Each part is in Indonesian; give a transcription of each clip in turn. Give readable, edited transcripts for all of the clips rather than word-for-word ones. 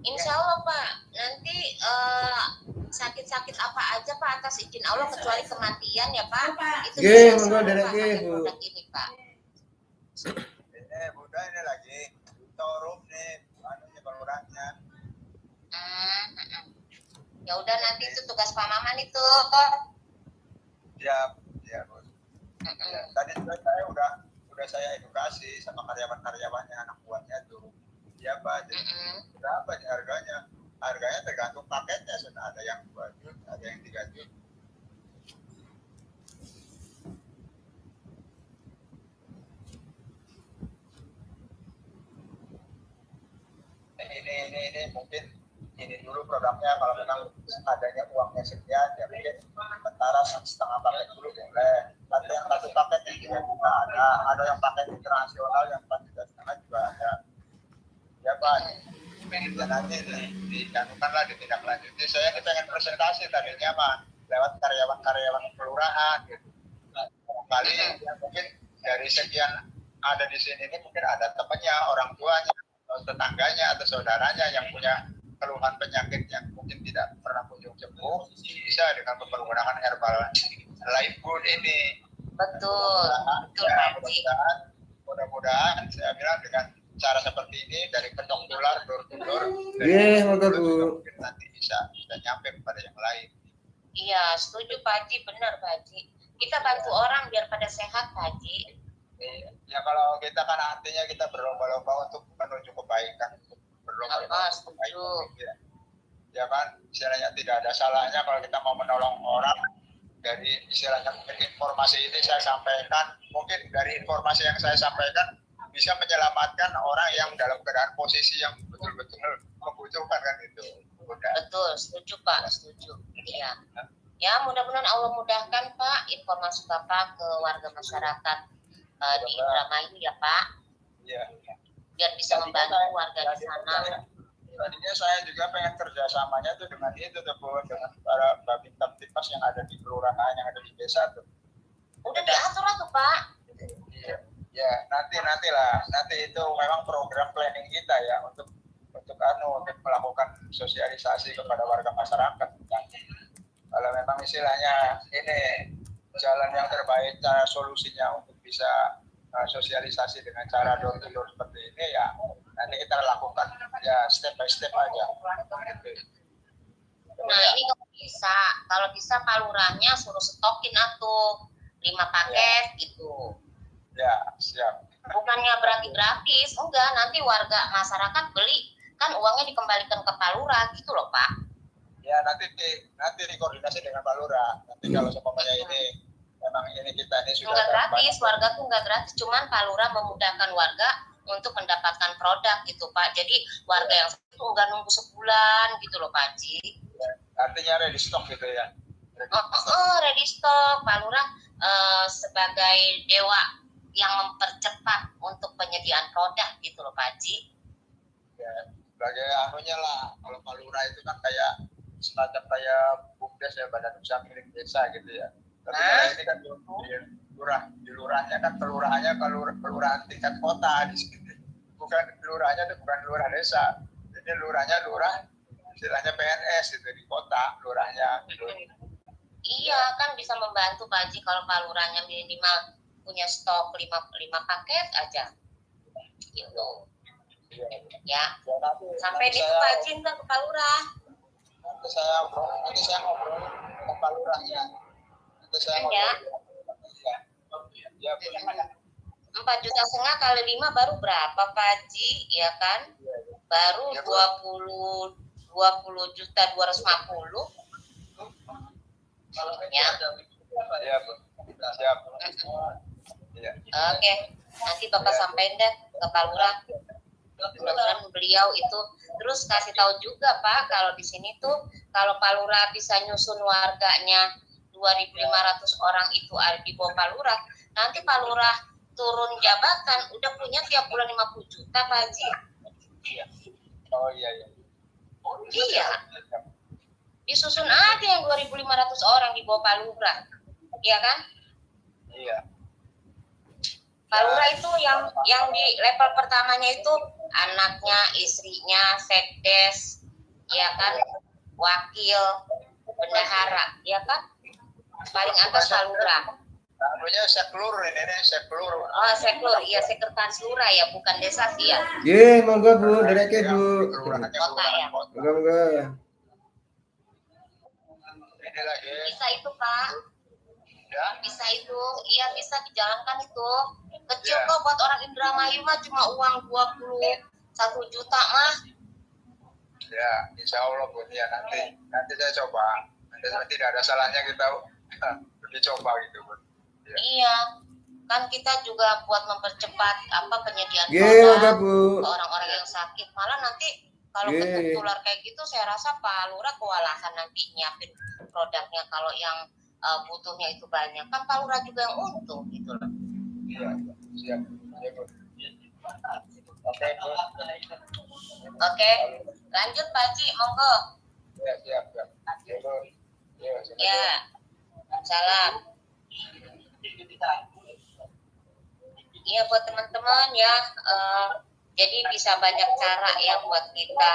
Insya Allah Pak, nanti sakit-sakit apa aja Pak atas izin Allah kecuali kematian ya Pak. Itu bisa sembuh Pak pakai produk ini Pak. Ini Bunda ini lagi showroom nih, anunya balurannya. Ya udah nanti itu tugas Pak Maman itu. Siap, ya Bos. Ya, tadi saya udah saya edukasi sama karyawan-karyawannya, anak buahnya tuh. Ya Pak, jadi berapa nih harganya? Harganya tergantung paketnya, ada yang 2 juta, ada yang 3 juta. Ini mungkin ini dulu produknya, kalau memang adanya uangnya sekian ya mungkin sementara setengah paket dulu boleh. Nanti yang satu paket yang 3 juta ada yang paket internasional yang 4 juta setengah juga ada. Ya Pak, ya nanti dilakukanlah ditindaklanjuti. Saya ini pengen presentasi tadinya Pak lewat karyawan-karyawan kelurahan gitu. Kali ya mungkin dari sekian ada di sini ini mungkin ada temannya, orang tuanya, tetangganya atau saudaranya yang punya keluhan penyakit yang mungkin tidak pernah kunjung sembuh, bisa dengan menggunakan herbal life good ini. Betul. Mudah-mudahan saya bilang dengan cara seperti ini dari kedok tular door to door, mungkin nanti bisa nyampe kepada yang lain. Iya, setuju Pak Haji, benar Pak Haji. Kita bantu orang biar pada sehat Pak Haji. Ya kalau kita kan artinya kita berlomba-lomba untuk menuju kebaikan, berlomba-lomba untuk kebaikan. Ya kan, istilahnya tidak ada salahnya kalau kita mau menolong orang. Dari istilahnya mungkin informasi ini saya sampaikan, mungkin dari informasi yang saya sampaikan bisa menyelamatkan orang yang dalam keadaan posisi yang betul-betul membutuhkan kan itu. Betul, setuju Pak, setuju. Iya. Ya, mudah-mudahan Allah mudahkan Pak informasi Bapak ke warga masyarakat di Indramayu ya Pak. Iya. Biar bisa membantu warga di sana. Tadinya saya juga pengen kerjasamanya tuh dengan itu tuh dengan para babin kamtipmas yang ada di kelurahan, yang ada di desa tuh. Udah diatur tuh Pak. Iya. Ya nanti itu memang program planning kita ya untuk melakukan sosialisasi kepada warga masyarakat. Kalau memang istilahnya ini jalan yang terbaik, cara solusinya untuk bisa sosialisasi dengan cara door to door seperti ini ya nanti kita lakukan ya step by step aja. Nah ini kalau bisa Pak Lurahnya suruh stokin atuh 5 paket gitu. Ya siap. Bukannya berarti gratis, enggak, nanti warga masyarakat beli kan uangnya dikembalikan ke Pak Lurah gitu loh Pak. Ya nanti dikoordinasi dengan Pak Lurah. Nanti kalau semuanya ini memang ini kita ini sudah enggak gratis, warga tuh enggak gratis, cuman Pak Lurah memudahkan warga untuk mendapatkan produk gitu Pak. Jadi warga yang itu enggak nunggu sebulan gitu loh Pak Haji. Ya, artinya ready stock gitu ya. Ready stock. Pak Lurah sebagai dewa yang mempercepat untuk penyediaan produk gitu loh Pak Haji. Ya, sebagai anunya lah, kalau Pak Lurah itu kan kayak semacam kayak BUMDes ya, badan usaha milik desa gitu ya. Tapi ini kan di lurahnya kan kelurahannya kelurahan tingkat kota di sini. Bukan kelurahannya itu bukan lurah desa. Jadi lurahnya lurah istilahnya PNS itu di kota lurahnya gitu. Iya kan bisa membantu Pak Haji kalau Pak Lurahnya minimal punya stok 5 paket aja. Gitu. Ya. Sampai di Pak Haji enggak ke Pak Lurah. Nanti saya ngobrol ke Pak Lurahnya. Ya. 4,5 juta kali 5 baru berapa Pak Haji, ya kan? Baru 20 juta 250. Ya. Ya, siap. Ya. Oke, nanti Bapak sampaikan deh ke Pak Lurah. Mudah-mudahan beliau itu terus kasih tahu juga Pak kalau di sini tuh kalau Pak Lurah bisa nyusun warganya 2.500 orang itu ada di bawah Pak Lurah, nanti Pak Lurah turun jabatan udah punya tiap bulan 50 juta Pak Haji. Oh iya. Iya. Disusun aja yang 2.500 orang di bawah Pak Lurah. Iya kan? Iya. Pak Lurah itu yang di level pertamanya itu anaknya, istrinya, sekdes, ya kan, wakil, bendahara, ya kan, paling atas palura. Namanya seklur ini seklur. Oh, seklur, iya sekretaris lurah ya, bukan desa sih ya. Ye, monggo Bu, dereke Bu. Kota ya. Monggo. Ini lagi. Bisa itu Pak, Ya. bisa itu, iya bisa dijalankan itu. Kecil Ya. kok buat orang Indramayu mah cuma uang 21 juta mah. Ya, insya Allah Bu. Ya nanti saya coba. Nanti tidak ada salahnya kita dicoba gitu Bu. Ya. Iya, kan kita juga buat mempercepat penyediaan Ye, monggo produk Bu. ke orang-orang yang sakit. Malah nanti kalau Ye. ketular kayak gitu, saya rasa Pak Lurah kewalahan nanti nyiapin produknya kalau yang butuhnya itu banyak. Kan Pak Lurah juga yang untung gitu loh. Iya, siap. Ya, Bu. Oke, Bu. Oke, lanjut Pak Haji, monggo. Ya, siap. Ya, Bu. Ya, siap. Ya, salam. Iya buat teman-teman ya, jadi bisa banyak cara ya buat kita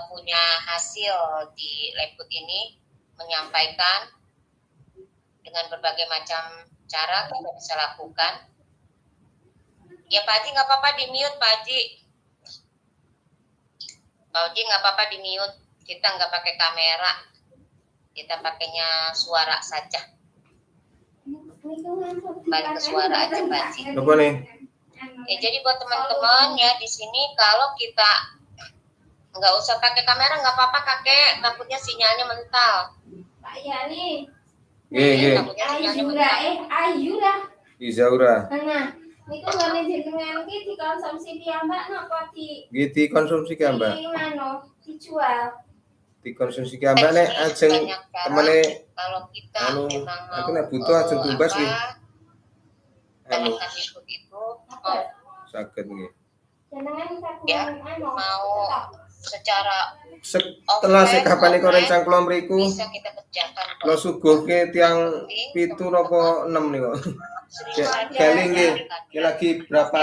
punya hasil di Leput ini, menyampaikan dengan berbagai macam cara kita bisa lakukan. Ya Pak Haji nggak apa-apa di mute Pak Haji. Pak Haji nggak apa-apa di mute, kita nggak pakai kamera, kita pakainya suara saja. Balik ke suara aja Pak Haji. Apa nih? Ya, jadi buat teman-teman ya di sini kalau kita nggak usah pakai kamera nggak apa-apa kakek, takutnya sinyalnya mental. Pak Yani, Ye. Takutnya sinyalnya mental. Ayu lah. Izaura. Nah, niku ngene jenengan iki dikonsumsi piyambak napa Gitu konsumsi ki Mbak. dijual. Dikonsumsi ki Mbak nek ajeng Banyak cara. temene Kalau kita anu, memang aku mau nek butuh ajeng tumbas nih. Anu dengan ikut itu saged nggih. Jenengan Ya, mau secara Setelah sekapane kok rencang kula mriku, bisa kita kerjakan. kula suguhke tiyang 7 napa 6 niku. Kali nggih, ki lagi berapa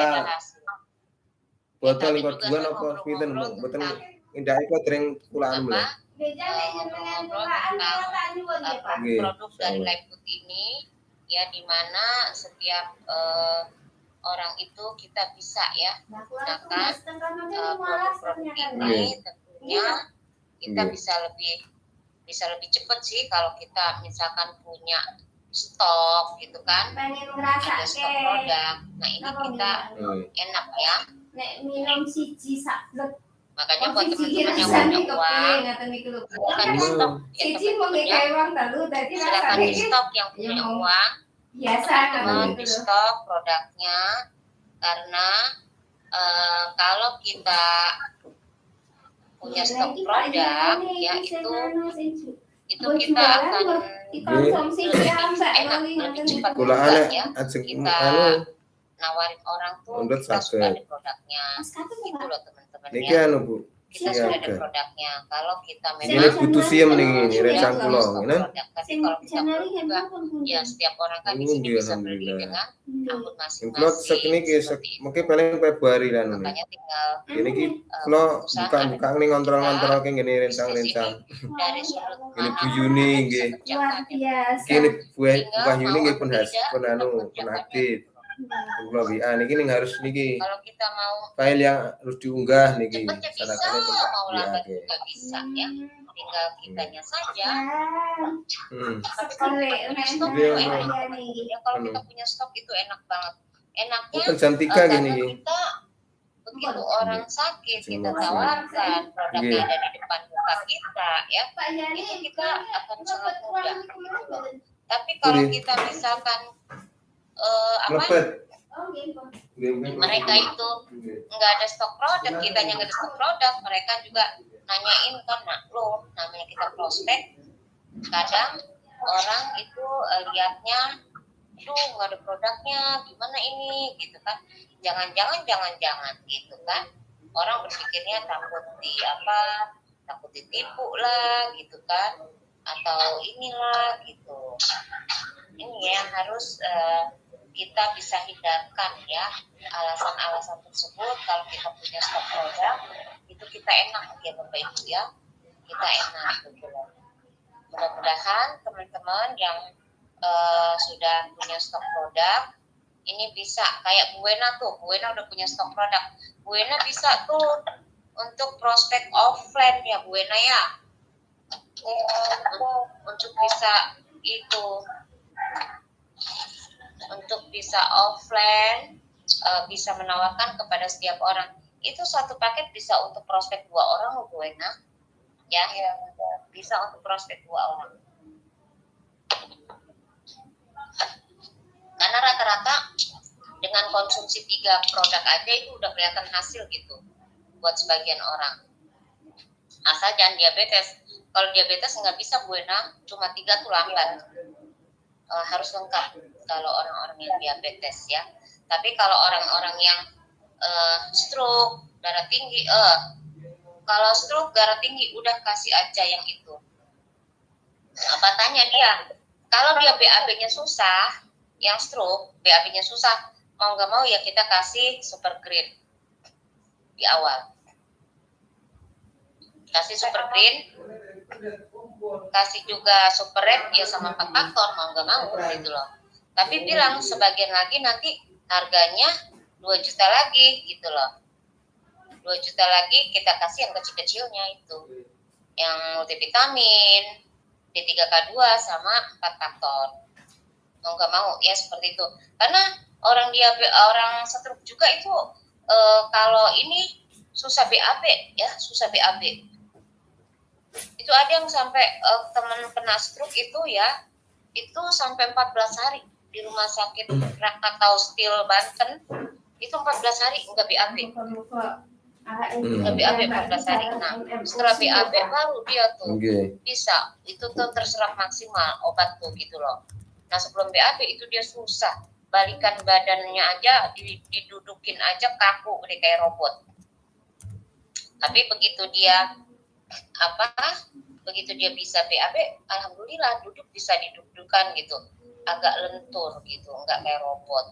botol kok 2 napa pinten mboten indake kok dereng kula anu lho. beja nek jenengan tulaan kula tak nyuwun ya Pak. Nggih. Produk dari Leput ini ya di mana setiap orang itu kita bisa ya Nah, kula gunakan tulis tengah produk-produk ini tentunya kita Iya. bisa lebih cepat sih kalau kita misalkan punya stok gitu kan, pengen ada ngrasake stok produk. Nah ini kita enak ya, nek minum siji sak blek. makanya buat Siji teman-teman yang rasane punya uang kepiye ngaten niku lho. silakan di stok ya Siji mung teman-teman ya, kayak wong telu dadi silakan rasane di stok yang punya Ya, mau. uang. biasa Teman-teman kan di gitu lho. stok produknya karena kalau kita punya stok produk ya itu kita akan dikonsumsi piyambak enak lali lebih ngaten cepat niku. Kula juga ane ya ajeng kita anu nawarin orang tuh Undut kita sudah saged. ada produknya Mas kata gitu Pak. loh teman-teman niki ya, anu Bu. kita Siap, sudah ada Siap. produknya. Kalau kita Ini memang butuh siam nih ini sudah rencang punya kula stok ngene. produk, tapi Sing kalau kita janari belum juga handphone pun. ya setiap orang kan di Oh, sini iya, bisa beli alhamdulillah. dengan akun Kula sek masing-masing niki seperti itu. mungkin paling Februari lan ini. Makanya tinggal Ini ki eh, kula keputusan buka-buka ning ngontrol-ngontrol ke ngene rencang-rencang. dari sudut Ini mana Bu Yuni kita bisa nggih. Luar kerjakan. biasa. Kini buah Tinggal Yuni mau nggih atau pun tidak, pun anu kita pun kerjakannya. aktif. Kula WA niki ning harus niki Kalau kita mau file yang harus diunggah niki. cepet ya bisa, Syaratnya pun tak mau lambat WA. juga bisa ya. Tinggal kitanya saja. Hmm. Tapi kalau kita punya stok Iya, itu iya. enak. Ya kalau kita punya stok itu enak banget. Enaknya Bukan jam 3 karena gini niki. kita begitu orang sakit kita Iya. tawarkan produknya Iya. ada di depan muka kita ya. Pak Yani Itu kita akan sangat mudah. mudah. Tapi kalau Iya. kita misalkan Lepet. Oh, gitu. mereka itu nggak ada stok produk, kitanya nggak ada stok produk, mereka juga nanyain kan, nah lo namanya kita prospek, kadang orang itu lihatnya, tuh nggak ada produknya, gimana ini, gitu kan, jangan gitu kan, orang berpikirnya takut ditipu lah, gitu kan, atau inilah gitu, ini yang harus kita bisa hindarkan ya alasan-alasan tersebut. Kalau kita punya stok produk itu kita enak ya Bapak Ibu ya, kita enak gitu loh. Mudah-mudahan teman-teman yang sudah punya stok produk ini bisa kayak Bu Wena tuh, Bu Wena udah punya stok produk, Bu Wena bisa tuh untuk prospek offline ya Bu Wena ya, untuk bisa itu, untuk bisa offline bisa menawarkan kepada setiap orang. Itu satu paket bisa untuk prospek 2 orang Bu Wena ya, bisa untuk prospek 2 orang. Karena rata-rata dengan konsumsi 3 produk aja itu udah kelihatan hasil gitu buat sebagian orang. Asal jangan diabetes. Kalau diabetes nggak bisa Bu Wena, cuma 3 tuh lambat. Harus lengkap kalau orang-orang yang diabetes ya. Tapi kalau orang-orang yang stroke, darah tinggi, kalau stroke, darah tinggi udah kasih aja yang itu. Apa tanya dia? Kalau dia BAB-nya susah, yang stroke, BAB-nya susah, mau nggak mau ya kita kasih super green di awal. Kasih super green, kasih juga super red ya sama 4 faktor, mau nggak mau gitu loh. Tapi bilang sebagian lagi nanti harganya 2 juta lagi gitu loh. 2 juta lagi kita kasih yang kecil-kecilnya itu. Yang multivitamin, D3K2 sama 4 faktor. Mau nggak mau ya seperti itu. Karena orang stroke juga itu kalau ini susah BAB ya, susah BAB. Itu ada yang sampai teman kena stroke itu ya, itu sampai 14 hari di rumah sakit Krakatau Steel Banten, itu 14 hari nggak BAB. Nggak BAB 14 hari. Nah, setelah BAB baru dia tuh bisa, itu tuh terserap maksimal obat tuh gitu loh. Nah sebelum BAB itu dia susah, balikan badannya aja didudukin aja kaku udah kayak robot. Tapi begitu dia begitu dia bisa BAB, alhamdulillah duduk bisa didudukan gitu, agak lentur gitu, nggak kayak robot.